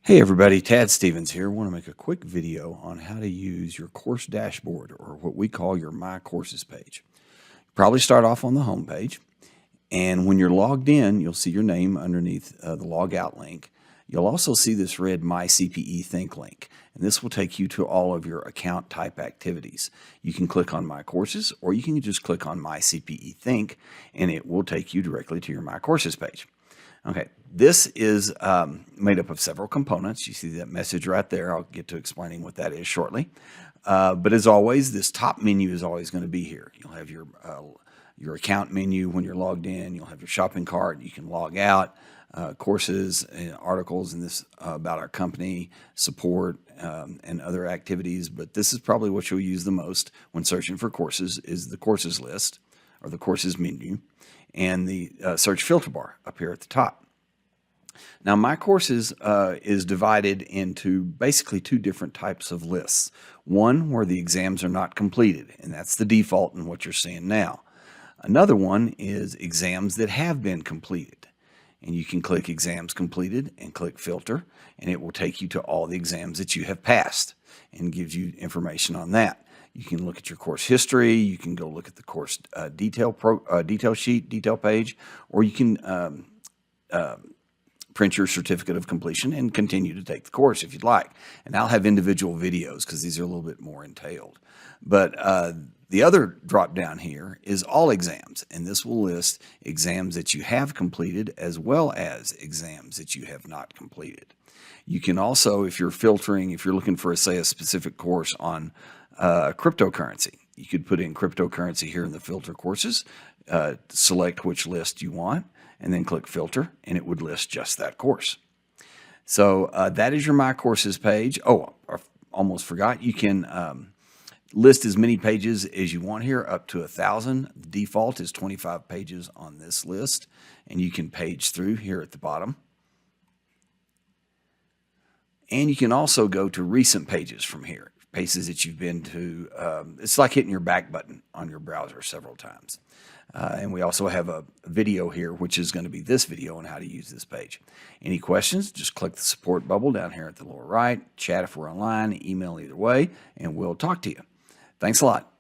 Hey everybody, Tad Stevens here. I want to make a quick video on how to use your course dashboard, or what we call your My Courses page. Probably start off on the home page, and when you're logged in, you'll see your name underneath the logout link. You'll also see this red My Cpethink link, and this will take you to all of your account type activities. You can click on My Courses, or you can just click on My Cpethink, and it will take you directly to your My Courses page. Okay, this is made up of several components. You see that message right there. I'll get to explaining what that is shortly. But as always, this top menu is always going to be here. You'll have your account menu when you're logged in. You'll have your shopping cart. You can log out, courses, and articles, and this about our company, support, and other activities. But this is probably what you'll use the most when searching for courses is the courses list or the courses menu, and the search filter bar up here at the top. Now, My Courses is divided into basically two different types of lists. One where the exams are not completed, and that's the default in what you're seeing now. Another one is exams that have been completed. And you can click Exams Completed and click Filter, and it will take you to all the exams that you have passed and gives you information on that. You can look at your course history, you can go look at the course detail sheet, detail page, or you can print your certificate of completion and continue to take the course if you'd like. And I'll have individual videos because these are a little bit more entailed. But the other drop down here is all exams, and this will list exams that you have completed as well as exams that you have not completed. You can also, if you're filtering, if you're looking for, say, a specific course on cryptocurrency, you could put in cryptocurrency here in the filter courses, select which list you want, and then click filter, and it would list just that course. So that is your My Courses page. Oh, I almost forgot. You can list as many pages as you want here, up to 1,000. The default is 25 pages on this list, and you can page through here at the bottom. And you can also go to recent pages from here, pages that you've been to. It's like hitting your back button on your browser several times. And we also have a video here, which is going to be this video on how to use this page. Any questions, just click the support bubble down here at the lower right, chat if we're online, email either way, and we'll talk to you. Thanks a lot.